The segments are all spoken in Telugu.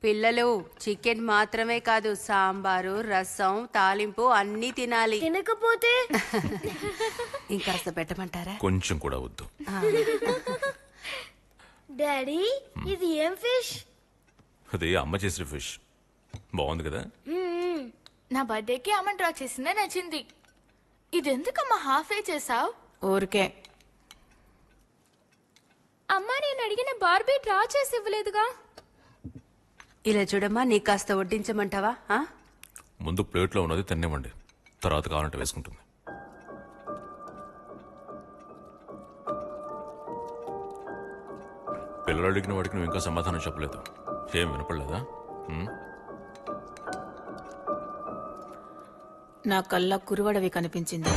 పిల్లలు చికెన్ మాత్రమే కాదు, సాంబారు, రసం, తాలింపు అన్నీ తినాలి. తినకపోతే ఇంకాస్త పెట్టమంటారా? కొంచెం కూడా వద్దు. డాడీ ఇది ఏం ఫిష్? అదే అమ్మ చేసిన ఫిష్. బాగుంది కదా? నా బర్త్డేకి అమ్మ డ్రా చేసిందే నచ్చింది. ఇదెందుకమ్మా హాఫ్ ఏ చేసావు? ఊరికే. అమ్మా నేను అడిగిన బార్బీ డ్రా చేసి ఇవ్వలేదుగా. ఇలా చూడమ్మా, నీకు కాస్త వడ్డించమంటావా? ముందు ప్లేట్లో ఉన్నది తినేవ్వండి, తర్వాత కావాలంటే వేసుకుంటుంది. పిల్లలు అడిగిన వాడికి నువ్వు ఇంకా సమాధానం చెప్పలేదు. ఏం వినపడలేదా? నా కళ్ళ కురువడవి కనిపించింది.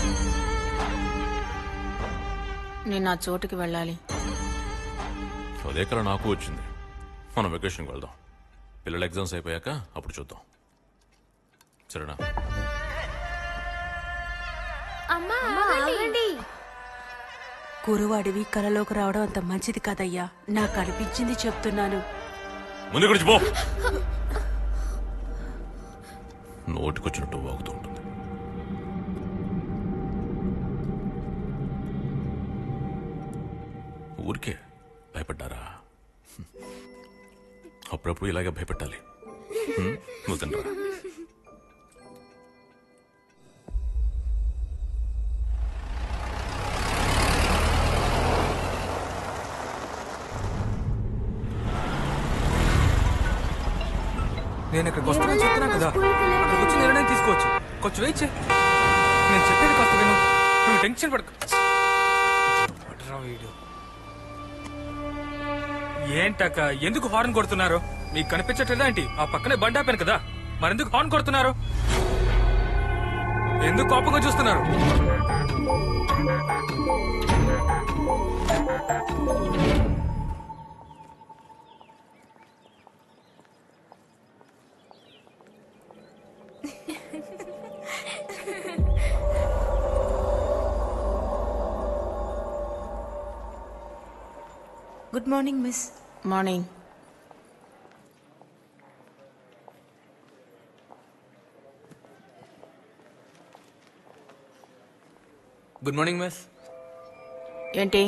నేను నా చోటుకి వెళ్ళాలి. అదే కల నాకు వచ్చింది. మనం వెకేషన్కి వెళ్దాం. పిల్లల ఎగ్జామ్స్ అయిపోయాక అప్పుడు చూద్దాం. సరేనా? కురువాడివి కలలోకి రావడం అంత మంచిది కాదయ్యా. నాకు అనిపించింది చెప్తున్నాను. ముందు గురించి పో. నోటికొచ్చినట్టు వాగుతూ ఉంటుంది. ఊరికే భయపడ్డారా? అప్పుడప్పుడు ఇలాగే భయపెట్టాలి. నువ్వు తినరా? నేను ఇక్కడికి వస్తానని చెప్తున్నా కదా, అక్కడికి వచ్చి నిర్ణయం తీసుకోవచ్చు. కొంచెం వెయిట్ చేయి. నేను చెప్పేది కాస్త విను. నువ్వు టెన్షన్ పడకు. ఏంటక్క ఎందుకు హార్న్ కొడుతున్నారు? మీకు కనిపించట్లేదా ఏంటి? ఆ పక్కనే బండి ఆపాను కదా, మరెందుకు హార్న్ కొడుతున్నారు? ఎందుకు కోపంగా చూస్తున్నారు? Good morning miss. Morning. Good morning miss. ఏంటి?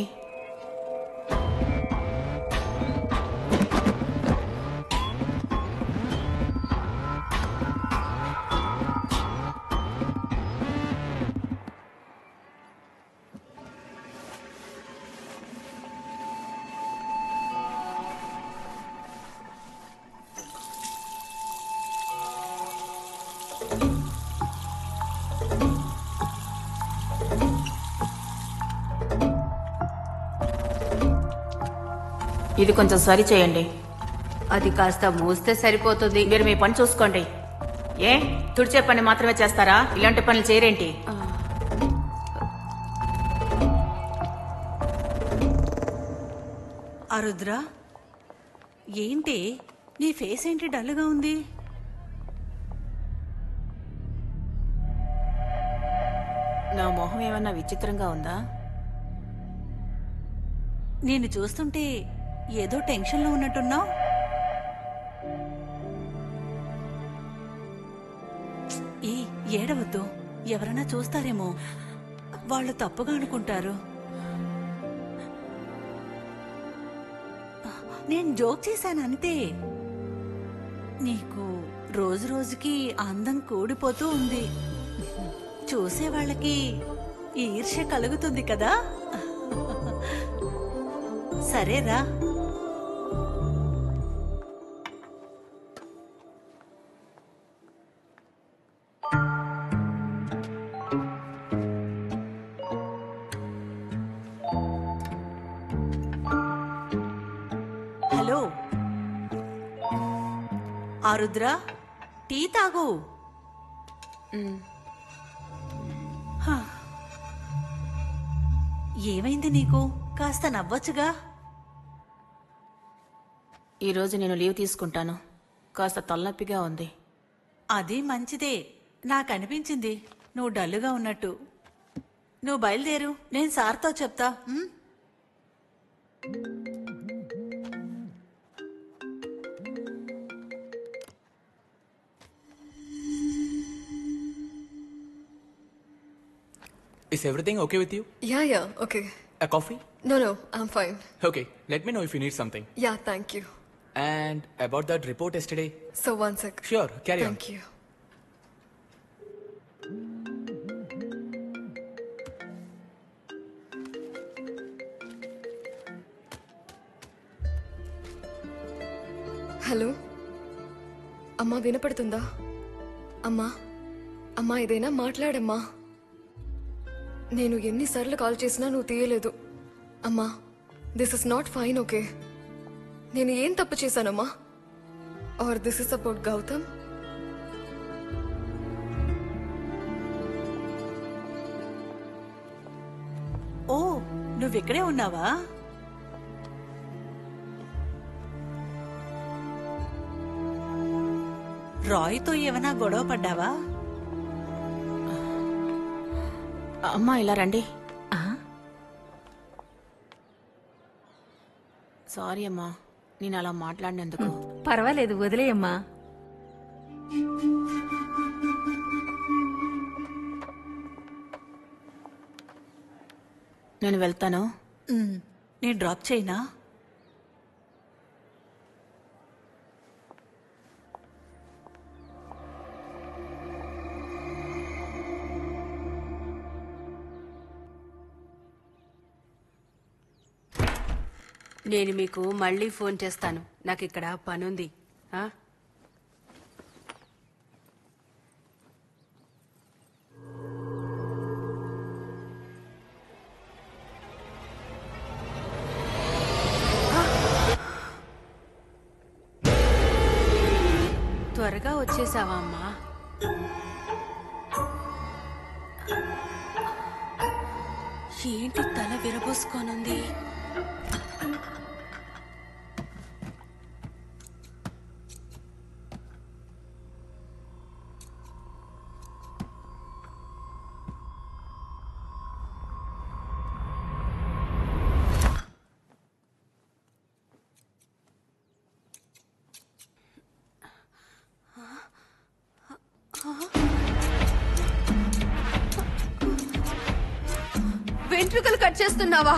ఇది కొంచెం సరి చేయండి. అది కాస్త మూస్తే సరిపోతుంది. మీరు మీ పని చూసుకోండి. ఏ తుడిచే పని మాత్రమే చేస్తారా? ఇలాంటి పనులు చేయరేంటి? ఆరుద్ర, ఏంటి నీ ఫేస్ ఏంటి డల్గా ఉంది? నా మొహం ఏమన్నా విచిత్రంగా ఉందా? నేను చూస్తుంటే ఏదో టెన్షన్లో ఉన్నట్టున్నావు. ఏడవద్దు, ఎవరైనా చూస్తారేమో, వాళ్ళు తప్పుగా అనుకుంటారు. నేను జోక్ చేశాను అంతే. నీకు రోజు రోజుకి అందం కూడిపోతూ ఉంది. చూసే వాళ్ళకి ఈర్ష్య కలుగుతుంది కదా. సరేరా. హలో ఆరుద్ర, టీ తాగు. ఏమైంది నీకు? కాస్త నవ్వొచ్చుగా. ఈరోజు నేను లీవ్ తీసుకుంటాను. కాస్త తలనొప్పిగా ఉంది. అది మంచిదే. నాకు అనిపించింది నువ్వు డల్లుగా ఉన్నట్టు. నువ్వు బయలుదేరు, నేను సార్తో చెప్తా. Is everything okay with you? Yeah, okay. A coffee? No, I'm fine. Okay, let me know if you need something. Yeah, thank you. And about that report yesterday? So, one sec. Sure, carry on. Thank you. Hello అమ్మా వినపడుతుందా? అమ్మా ఏదైనా మాట్లాడమ్మా. నేను ఎన్నిసార్లు కాల్ చేసినా నువ్వు తీయలేదు. అమ్మా this is not fine, okay? నేను ఏం తప్పు చేశానమ్మా? Or this is about Gautam? Oh నువ్విక్కడే ఉన్నావా? రాయ్తో ఏమైనా గొడవ పడ్డావా? అమ్మా ఇలా రండి. సారీ అమ్మా, నేను అలా మాట్లాడినందుకు. పర్వాలేదు, వదిలేయమ్మా. నేను వెళ్తాను. నేను డ్రాప్ చేయనా? నేను మీకు మళ్ళీ ఫోన్ చేస్తాను. నాకు ఇక్కడ పనుంది. త్వరగా వచ్చేసావా అమ్మా? ఏంటి తల విరబోసుకోనుంది? వెంట్రుకలు కట్ చేస్తున్నావా?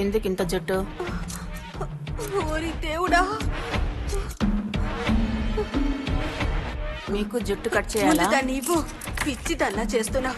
ఎందుకు ఇంత జుట్టు? ఓరి దేవుడా, మీకు జుట్టు కట్ చేయాలా? నీవు పిచ్చిదల్లా చేస్తున్నా.